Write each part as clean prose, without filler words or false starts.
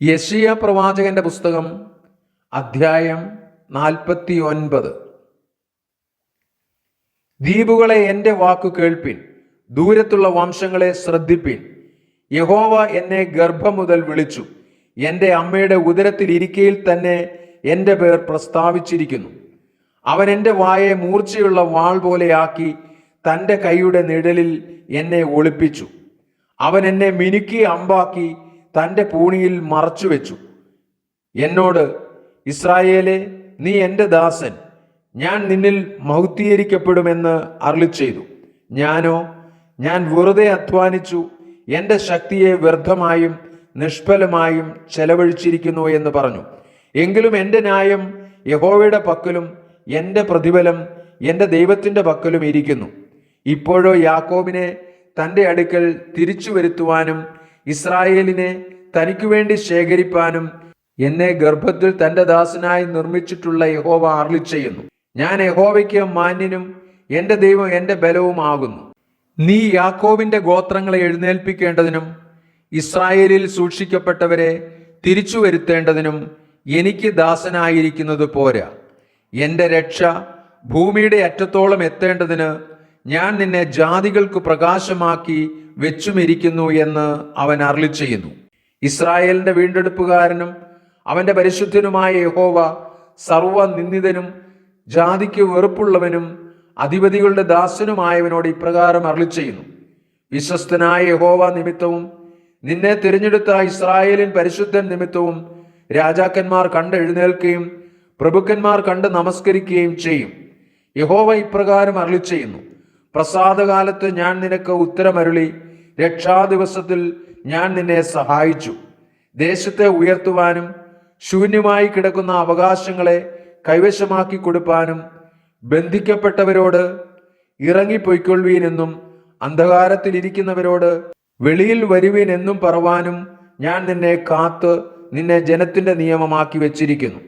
യെശയ്യാ പ്രവാചകന്റെ പുസ്തകം അധ്യായം 49. ദ്വീപുകളെ എൻ്റെ വാക്കു കേൾപ്പിൻ, ദൂരത്തുള്ള വംശങ്ങളെ ശ്രദ്ധിപ്പിൻ. യഹോവ എന്നെ ഗർഭം മുതൽ വിളിച്ചു, എൻ്റെ അമ്മയുടെ ഉദരത്തിൽ ഇരിക്കയിൽ തന്നെ എൻ്റെ പേർ പ്രസ്താവിച്ചിരിക്കുന്നു. അവൻ എൻ്റെ വായെ മൂർച്ചയുള്ള വാൾ പോലെയാക്കി തൻ്റെ കൈയുടെ നിഴലിൽ എന്നെ ഒളിപ്പിച്ചു. അവൻ എന്നെ മിനുക്കി അമ്പാക്കി തൻ്റെ പൂണിയിൽ മറച്ചുവെച്ചു. എന്നോട്, ഇസ്രായേലേ, നീ എൻ്റെ ദാസൻ, ഞാൻ നിന്നിൽ മഹത്വീകരിക്കപ്പെടുമെന്ന് അരുളിച്ചെയ്തു. ഞാൻ വെറുതെ അധ്വാനിച്ചു, എൻ്റെ ശക്തിയെ വ്യർത്ഥമായും നിഷ്ഫലമായും ചെലവഴിച്ചിരിക്കുന്നു എന്ന് പറഞ്ഞു. എങ്കിലും എൻ്റെ ന്യായം യഹോവയുടെ പക്കലും എൻ്റെ പ്രതിഫലം എൻ്റെ ദൈവത്തിൻ്റെ പക്കലും ഇരിക്കുന്നു. ഇപ്പോഴോ യാക്കോബിനെ തൻ്റെ അടുക്കൽ തിരിച്ചു വരുത്തുവാനും ഇസ്രായേലിനെ തനിക്കു വേണ്ടി ശേഖരിപ്പാനും എന്നെ ഗർഭത്തിൽ തൻ്റെ ദാസനായി നിർമ്മിച്ചിട്ടുള്ള യഹോവ അരുളിച്ചെയ്യുന്നു. ഞാൻ യഹോവയ്ക്ക് മാന്യനും എൻ്റെ ദൈവം എൻ്റെ ബലവുമാകുന്നു. നീ യാക്കോബിന്റെ ഗോത്രങ്ങളെ എഴുന്നേൽപ്പിക്കേണ്ടതിനും ഇസ്രായേലിൽ സൂക്ഷിക്കപ്പെട്ടവരെ തിരിച്ചു വരുത്തേണ്ടതിനും എനിക്ക് ദാസനായിരിക്കുന്നത് പോരാ. എൻ്റെ രക്ഷ ഭൂമിയുടെ അറ്റത്തോളം എത്തേണ്ടതിന് ഞാൻ നിന്നെ ജാതികൾക്ക് പ്രകാശമാക്കി വെച്ചുമിരിക്കുന്നു എന്ന് അവൻ അരുളിച്ചെയ്യുന്നു. ഇസ്രായേലിന്റെ വീണ്ടെടുപ്പുകാരനും അവന്റെ പരിശുദ്ധനുമായ യഹോവ സർവനിന്ദിതനും ജാതിക്ക് വെറുപ്പുള്ളവനും അധിപതികളുടെ ദാസനുമായവനോട് ഇപ്രകാരം അരുളിച്ചെയ്യുന്നു. വിശ്വസ്തനായ യഹോവ നിമിത്തവും നിന്നെ തിരഞ്ഞെടുത്ത ഇസ്രായേലിൻ പരിശുദ്ധൻ നിമിത്തവും രാജാക്കന്മാർ കണ്ട് എഴുന്നേൽക്കുകയും പ്രഭുക്കന്മാർ കണ്ട് നമസ്കരിക്കുകയും ചെയ്യും. യഹോവ ഇപ്രകാരം അരുളിച്ചെയ്യുന്നു. പ്രസാദകാലത്ത് ഞാൻ നിനക്ക് ഉത്തരമരുളി, രക്ഷാദിവസത്തിൽ ഞാൻ നിന്നെ സഹായിച്ചു. ദേശത്തെ ഉയർത്തുവാനും ശൂന്യമായി കിടക്കുന്ന അവകാശങ്ങളെ കൈവശമാക്കി കൊടുപ്പാനും ബന്ധിക്കപ്പെട്ടവരോട് ഇറങ്ങിപ്പൊയ്ക്കൊള്ളുവീനെന്നും അന്ധകാരത്തിൽ ഇരിക്കുന്നവരോട് വെളിയിൽ വരുവീൻ എന്നും പറവാനും ഞാൻ നിന്നെ കാത്ത് നിന്നെ ജനത്തിന്റെ നിയമമാക്കി വെച്ചിരിക്കുന്നു.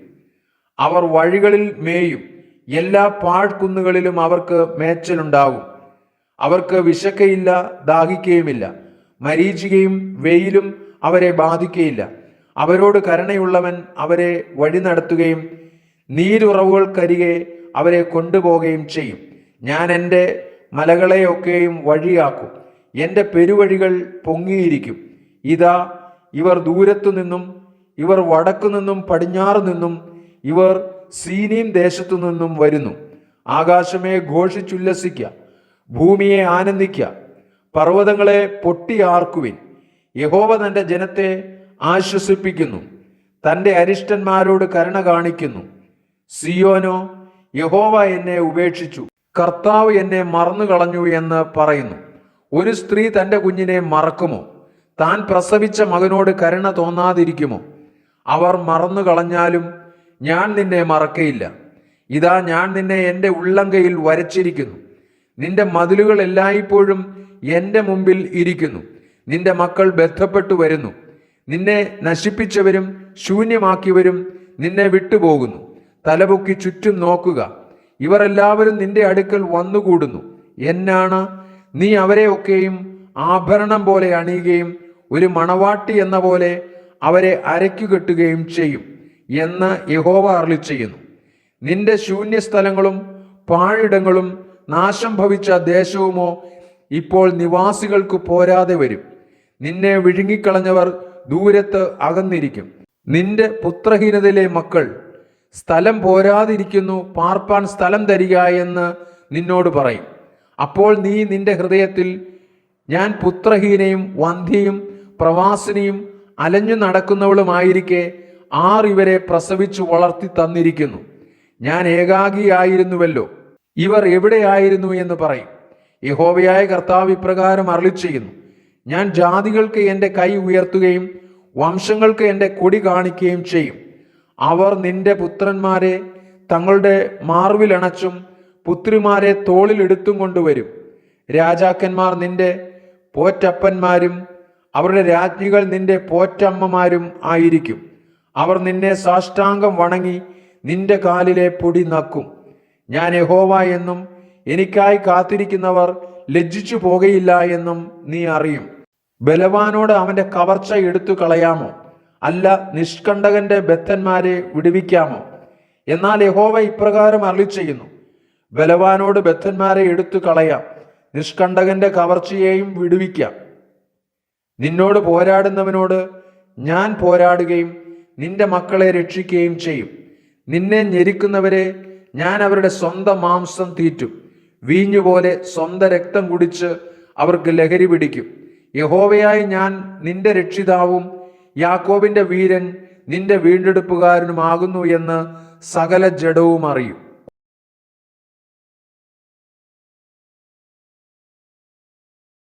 അവർ വഴികളിൽ മേയും, എല്ലാ പാഴ്കുന്നുകളിലും അവർക്ക് മേച്ചലുണ്ടാകും. അവർക്ക് വിശക്കയില്ല, ദാഹിക്കുകയുമില്ല. മരീചികയും വെയിലും അവരെ ബാധിക്കയില്ല. അവരോട് കരുണയുള്ളവൻ അവരെ വഴി നടത്തുകയും നീരുറവുകൾക്കരികെ അവരെ കൊണ്ടുപോകുകയും ചെയ്യും. ഞാൻ എൻ്റെ മലകളെയൊക്കെയും വഴിയാക്കും, എൻ്റെ പെരുവഴികൾ പൊങ്ങിയിരിക്കും. ഇതാ, ഇവർ ദൂരത്തു നിന്നും, ഇവർ വടക്കു നിന്നും പടിഞ്ഞാറ് നിന്നും, ഇവർ സീനീം ദേശത്തു നിന്നും വരുന്നു. ആകാശമേ, ഘോഷിച്ചുല്ലസിക്ക, ഭൂമിയെ ആനന്ദിക്ക, പർവ്വതങ്ങളെ പൊട്ടിയാർക്കുവിൻ. യഹോവ തൻ്റെ ജനത്തെ ആശ്വസിപ്പിക്കുന്നു, തൻ്റെ അരിഷ്ടന്മാരോട് കരുണ കാണിക്കുന്നു. സിയോനോ, യഹോവ എന്നെ ഉപേക്ഷിച്ചു, കർത്താവ് എന്നെ മറന്നു കളഞ്ഞു എന്ന് പറയുന്നു. ഒരു സ്ത്രീ തൻ്റെ കുഞ്ഞിനെ മറക്കുമോ? താൻ പ്രസവിച്ച മകനോട് കരുണ തോന്നാതിരിക്കുമോ? അവർ മറന്നു കളഞ്ഞാലും ഞാൻ നിന്നെ മറക്കയില്ല. ഇതാ, ഞാൻ നിന്നെ എൻ്റെ ഉള്ളങ്കയിൽ വരച്ചിരിക്കുന്നു. നിന്റെ മതിലുകൾ എല്ലായ്പ്പോഴും എൻ്റെ മുമ്പിൽ ഇരിക്കുന്നു. നിന്റെ മക്കൾ ബന്ധപ്പെട്ടു വരുന്നു. നിന്നെ നശിപ്പിച്ചവരും ശൂന്യമാക്കിയവരും നിന്നെ വിട്ടുപോകുന്നു. തലപൊക്കി ചുറ്റും നോക്കുക, ഇവർ എല്ലാവരും നിന്റെ അടുക്കൽ വന്നുകൂടുന്നു. എന്നാണ് നീ അവരെ ഒക്കെയും ആഭരണം പോലെ അണിയുകയും ഒരു മണവാട്ടി എന്ന പോലെ അവരെ അരയ്ക്കുകെട്ടുകയും ചെയ്യും എന്ന് യഹോവ അരുളിച്ചെയ്യുന്നു. നിന്റെ ശൂന്യസ്ഥലങ്ങളും പാഴിടങ്ങളും നാശം ഭവിച്ച ദേശവുമോ ഇപ്പോൾ നിവാസികൾക്ക് പോരാതെ വരും. നിന്നെ വിഴുങ്ങിക്കളഞ്ഞവർ ദൂരത്ത് അകന്നിരിക്കും. നിന്റെ പുത്രഹീനതയിലെ മക്കൾ സ്ഥലം പോരാതിരിക്കുന്നു, പാർപ്പാൻ സ്ഥലം തരിക എന്ന് നിന്നോട് പറയും. അപ്പോൾ നീ നിന്റെ ഹൃദയത്തിൽ, ഞാൻ പുത്രഹീനയും വന്ധ്യയും പ്രവാസിനിയും അലഞ്ഞു നടക്കുന്നവളുമായിരിക്കെ ആർ ഇവരെ പ്രസവിച്ചു വളർത്തി തന്നിരിക്കുന്നു. ഞാൻ ഏകാഗിയായിരുന്നുവല്ലോ, ഇവർ എവിടെയായിരുന്നു എന്ന് പറയും. യഹോവയായ കർത്താവ് ഇപ്രകാരം അരുളിച്ചെയ്യുന്നു. ഞാൻ ജാതികൾക്ക് എൻ്റെ കൈ ഉയർത്തുകയും വംശങ്ങൾക്ക് എൻ്റെ കൊടി കാണിക്കുകയും ചെയ്യും. അവർ നിന്റെ പുത്രന്മാരെ തങ്ങളുടെ മാർവിലണച്ചും പുത്രിമാരെ തോളിലെടുത്തും കൊണ്ടുവരും. രാജാക്കന്മാർ നിന്റെ പോറ്റപ്പന്മാരും അവരുടെ രാജ്ഞികൾ നിന്റെ പോറ്റമ്മമാരും ആയിരിക്കും. അവർ നിന്നെ സാഷ്ടാംഗം വണങ്ങി നിന്റെ കാലിലെ പൊടി നക്കും. ഞാൻ യഹോവ എന്നും എനിക്കായി കാത്തിരിക്കുന്നവർ ലജ്ജിച്ചു പോകയില്ല എന്നും നീ അറിയും. ബലവാനോട് അവന്റെ കവർച്ച എടുത്തു കളയാമോ? അല്ല നിഷ്കണ്ടകന്റെ ബദ്ധന്മാരെ വിടുവിക്കാമോ? എന്നാൽ യഹോവ ഇപ്രകാരം അരുളിച്ചെയ്യുന്നു, ബലവാനോട് ബദ്ധന്മാരെ എടുത്തു കളയാം, നിഷ്കണ്ടകന്റെ കവർച്ചയെയും വിടുവിക്കാം. നിന്നോട് പോരാടുന്നവനോട് ഞാൻ പോരാടുകയും നിന്റെ മക്കളെ രക്ഷിക്കുകയും ചെയ്യും. നിന്നെ ഞെരുക്കുന്നവരെ ഞാൻ അവരുടെ സ്വന്തം മാംസം തീറ്റും. വീഞ്ഞുപോലെ സ്വന്തം രക്തം കുടിച്ച് അവർക്ക് ലഹരി പിടിക്കും. യഹോവയായി ഞാൻ നിന്റെ രക്ഷിതാവും യാക്കോബിന്റെ വീരൻ നിന്റെ വീണ്ടെടുപ്പുകാരനുമാകുന്നു എന്ന് സകല ജഡവും അറിയും.